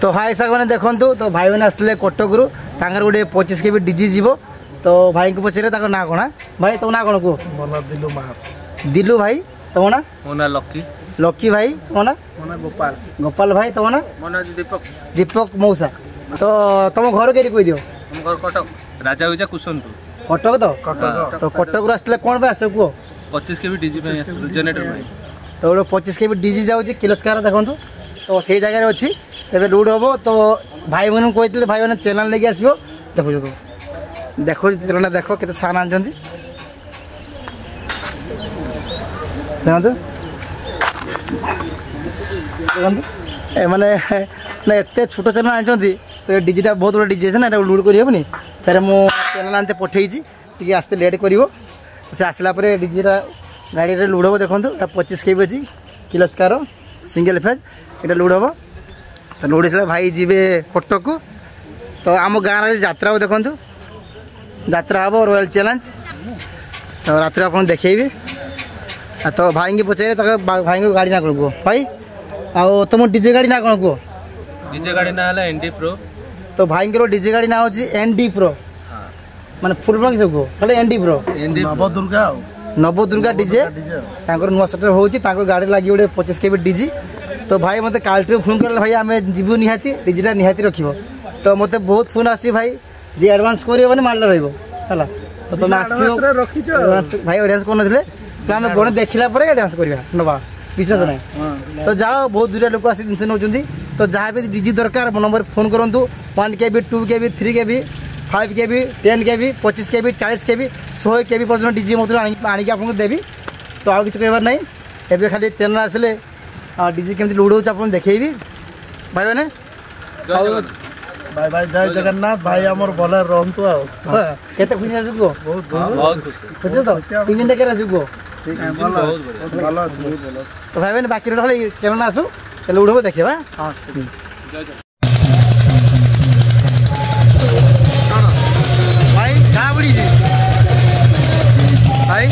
तो हाई साग मैंने देखूँ तो भाई मैंने आसते कटक रू गोटे 25 केबी डीजी जीव तो भाई को पचारे ना कौन भाई तुम ना कौन कह दिलू भाई तुम ना मो ना लक्की भाई तुम ना गोपाल भाई तुम ना दीपक मौसा तो तुम घर के कही दियो कटक राजा विजा कुसुमपुर कटक तो कटक रू आसते कौन आस कह 25 केबी डीजी जनरेटर तो गोटे 25 केबी डीजी जाऊँगी किलोस्कार देखूँ तो से जगह अच्छी तेरे लुड हम तो भाई मैंने कहते भाई मैंने चैनल लेके आसो देखो तो देखो चैनल देख के सामान आन देखो मैंने एत छोट चैनल आनी तो डीजीटा बहुत बड़ा डीजी है ना लुड करनी फिर मुझे चैनल आनते पठे आसते लेट कर से आसला डीजीटा गाड़ी लुड हम देखो 25 केबी अच्छी किलोस्कार सिंगल फेज ये लुड हम तो लुड़ सारे भाई जी कटक को तो आम गाँव जात्रा देखूँ जात्रा हम रॉयल चैलेंज तो रात आप देखेबी तो भाई की पचारे भाई को गाड़ी ना कौन कह भाई आओ तुम डीजे गाड़ी ना कौन कह डीजे गाड़ी ना है एनडी प्रो तो भाई डीजे गाड़ी ना हूँ एनडी प्रो माने फुल फॉर्म किस कह खाली एनडी प्रो नवदुर्गा डीजे नुआ सेटअप हो गाड़ी लगी गोटे 25 केबी डीजी तो भाई मत काल फोन कर भाई आम जीवु निहाती डीजीटा निहाती रखियो तो मत बहुत फोन आसी भाई जी एडवांस करियो माने मालटा रहइबो हला तो तुम आसियो भाई एडवांस कोन नथिले तो आम गण देखिला परे एडवांस करिया नबा विशेष नहीं तो जाओ बहुत दूर लोक आसी जिनसे नौचंदी तो जहाँ भी डीजी दरकार मो नंबर फोन करंतु 1 केबी 2 केबी 3 केबी 5 केबी 10 केबी 25 केबी 40 केबी 100 केबी पर्यटन डीजी मत आनिक आपको देवी तो आउ किसी कहबार नहीं एबे खाली चैनल आसले डीजी केमती लुड हो देखेबी भाई मैंने भाई भाई जय जगन्नाथ भाई आमर भले रहंतु आ केते खुशी आसु को बहुत खुशी तो टीवी देखे आसु को भलो तो भाई मैंने बाकी खाली चैनल आसु लुड हो देखिए हां भाई कहाँ बुड़ी भाई